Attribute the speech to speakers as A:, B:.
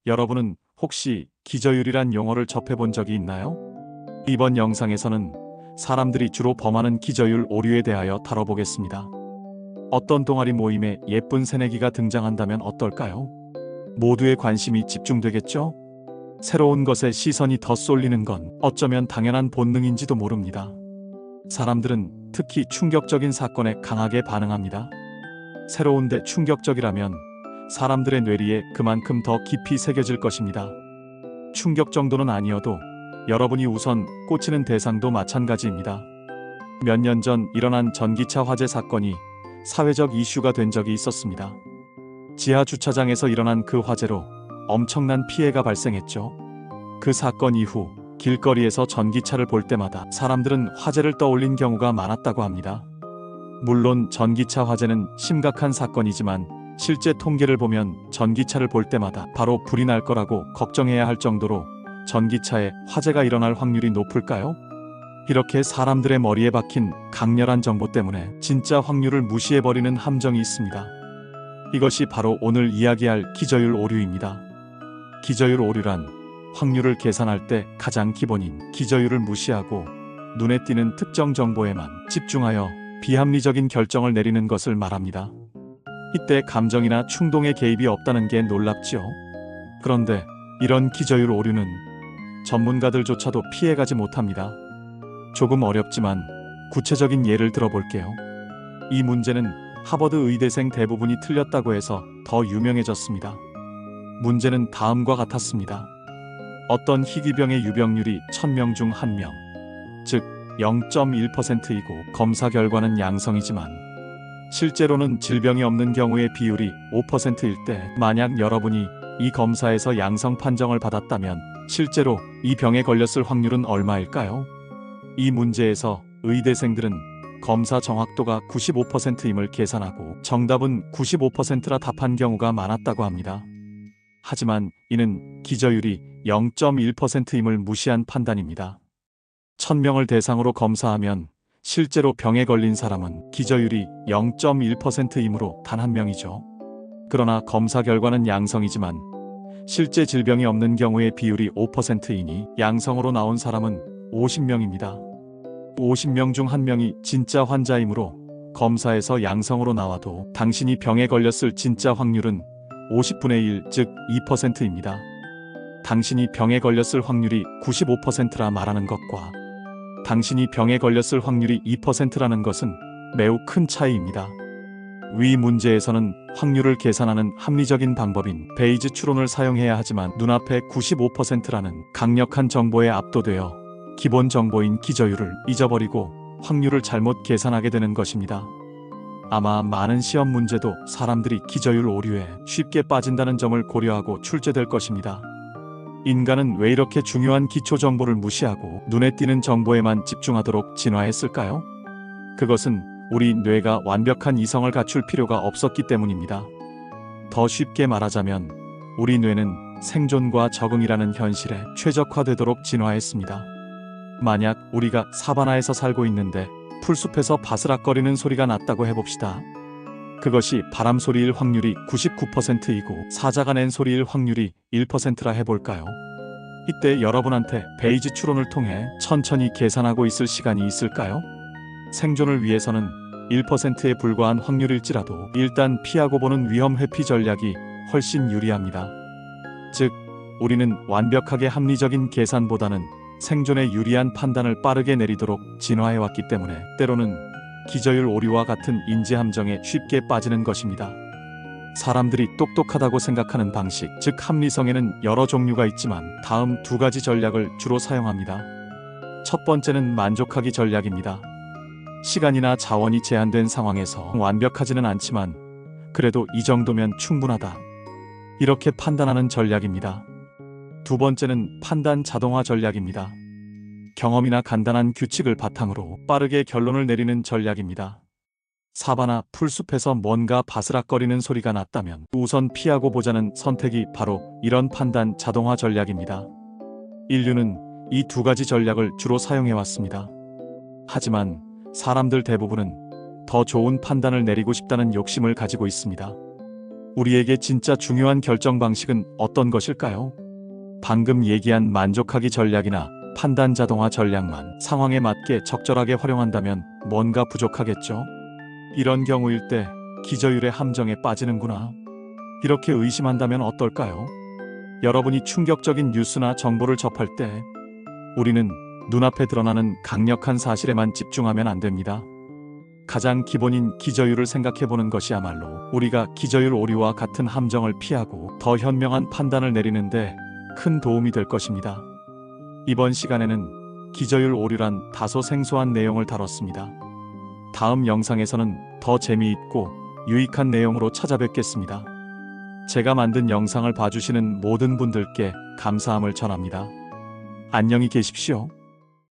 A: 여러분은 혹시 기저율이란 용어를 접해본 적이 있나요? 이번 영상에서는 사람들이 주로 범하는 기저율 오류에 대하여 다뤄보겠습니다. 어떤 동아리 모임에 예쁜 새내기가 등장한다면 어떨까요? 모두의 관심이 집중되겠죠? 새로운 것에 시선이 더 쏠리는 건 어쩌면 당연한 본능인지도 모릅니다. 사람들은 특히 충격적인 사건에 강하게 반응합니다. 새로운데 충격적이라면 사람들의 뇌리에 그만큼 더 깊이 새겨질 것입니다. 충격 정도는 아니어도 여러분이 우선 꽂히는 대상도 마찬가지입니다. 몇 년 전 일어난 전기차 화재 사건이 사회적 이슈가 된 적이 있었습니다. 지하 주차장에서 일어난 그 화재로 엄청난 피해가 발생했죠. 그 사건 이후 길거리에서 전기차를 볼 때마다 사람들은 화재를 떠올린 경우가 많았다고 합니다. 물론 전기차 화재는 심각한 사건이지만 실제 통계를 보면 전기차를 볼 때마다 바로 불이 날 거라고 걱정해야 할 정도로 전기차에 화재가 일어날 확률이 높을까요? 이렇게 사람들의 머리에 박힌 강렬한 정보 때문에 진짜 확률을 무시해버리는 함정이 있습니다. 이것이 바로 오늘 이야기할 기저율 오류입니다. 기저율 오류란 확률을 계산할 때 가장 기본인 기저율을 무시하고 눈에 띄는 특정 정보에만 집중하여 비합리적인 결정을 내리는 것을 말합니다. 이때 감정이나 충동의 개입이 없다는 게 놀랍죠. 그런데 이런 기저율 오류는 전문가들조차도 피해가지 못합니다. 조금 어렵지만 구체적인 예를 들어볼게요. 이 문제는 하버드 의대생 대부분이 틀렸다고 해서 더 유명해졌습니다. 문제는 다음과 같았습니다. 어떤 희귀병의 유병률이 1000명 중 1명, 즉 0.1%이고 검사 결과는 양성이지만 실제로는 질병이 없는 경우의 비율이 5%일 때 만약 여러분이 이 검사에서 양성 판정을 받았다면 실제로 이 병에 걸렸을 확률은 얼마일까요? 이 문제에서 의대생들은 검사 정확도가 95%임을 계산하고 정답은 95%라 답한 경우가 많았다고 합니다. 하지만 이는 기저율이 0.1%임을 무시한 판단입니다. 1000명을 대상으로 검사하면 실제로 병에 걸린 사람은 기저율이 0.1%이므로 단 1명이죠. 그러나 검사 결과는 양성이지만 실제 질병이 없는 경우의 비율이 5%이니 양성으로 나온 사람은 50명입니다. 50명 중 1명이 진짜 환자이므로 검사에서 양성으로 나와도 당신이 병에 걸렸을 진짜 확률은 50분의 1, 즉 2%입니다. 당신이 병에 걸렸을 확률이 95%라 말하는 것과 당신이 병에 걸렸을 확률이 2%라는 것은 매우 큰 차이입니다. 위 문제에서는 확률을 계산하는 합리적인 방법인 베이즈 추론을 사용해야 하지만 눈앞에 95%라는 강력한 정보에 압도되어 기본 정보인 기저율을 잊어버리고 확률을 잘못 계산하게 되는 것입니다. 아마 많은 시험 문제도 사람들이 기저율 오류에 쉽게 빠진다는 점을 고려하고 출제될 것입니다. 인간은 왜 이렇게 중요한 기초 정보를 무시하고 눈에 띄는 정보에만 집중하도록 진화했을까요? 그것은 우리 뇌가 완벽한 이성을 갖출 필요가 없었기 때문입니다. 더 쉽게 말하자면 우리 뇌는 생존과 적응이라는 현실에 최적화되도록 진화했습니다. 만약 우리가 사바나에서 살고 있는데 풀숲에서 바스락거리는 소리가 났다고 해봅시다. 그것이 바람 소리일 확률이 99%이고 사자가 낸 소리일 확률이 1%라 해볼까요? 이때 여러분한테 베이즈 추론을 통해 천천히 계산하고 있을 시간이 있을까요? 생존을 위해서는 1%에 불과한 확률일지라도 일단 피하고 보는 위험 회피 전략이 훨씬 유리합니다. 즉, 우리는 완벽하게 합리적인 계산보다는 생존에 유리한 판단을 빠르게 내리도록 진화해왔기 때문에 때로는 기저율 오류와 같은 인지 함정에 쉽게 빠지는 것입니다. 사람들이 똑똑하다고 생각하는 방식, 즉 합리성에는 여러 종류가 있지만 다음 두 가지 전략을 주로 사용합니다. 첫 번째는 만족하기 전략입니다. 시간이나 자원이 제한된 상황에서 완벽하지는 않지만 그래도 이 정도면 충분하다, 이렇게 판단하는 전략입니다. 두 번째는 판단 자동화 전략입니다. 경험이나 간단한 규칙을 바탕으로 빠르게 결론을 내리는 전략입니다. 사바나 풀숲에서 뭔가 바스락거리는 소리가 났다면 우선 피하고 보자는 선택이 바로 이런 판단 자동화 전략입니다. 인류는 이 두 가지 전략을 주로 사용해왔습니다. 하지만 사람들 대부분은 더 좋은 판단을 내리고 싶다는 욕심을 가지고 있습니다. 우리에게 진짜 중요한 결정 방식은 어떤 것일까요? 방금 얘기한 만족하기 전략이나 판단 자동화 전략만 상황에 맞게 적절하게 활용한다면 뭔가 부족하겠죠? 이런 경우일 때 기저율의 함정에 빠지는구나. 이렇게 의심한다면 어떨까요? 여러분이 충격적인 뉴스나 정보를 접할 때 우리는 눈앞에 드러나는 강력한 사실에만 집중하면 안 됩니다. 가장 기본인 기저율을 생각해보는 것이야말로 우리가 기저율 오류와 같은 함정을 피하고 더 현명한 판단을 내리는데 큰 도움이 될 것입니다. 이번 시간에는 기저율 오류란 다소 생소한 내용을 다뤘습니다. 다음 영상에서는 더 재미있고 유익한 내용으로 찾아뵙겠습니다. 제가 만든 영상을 봐주시는 모든 분들께 감사함을 전합니다. 안녕히 계십시오.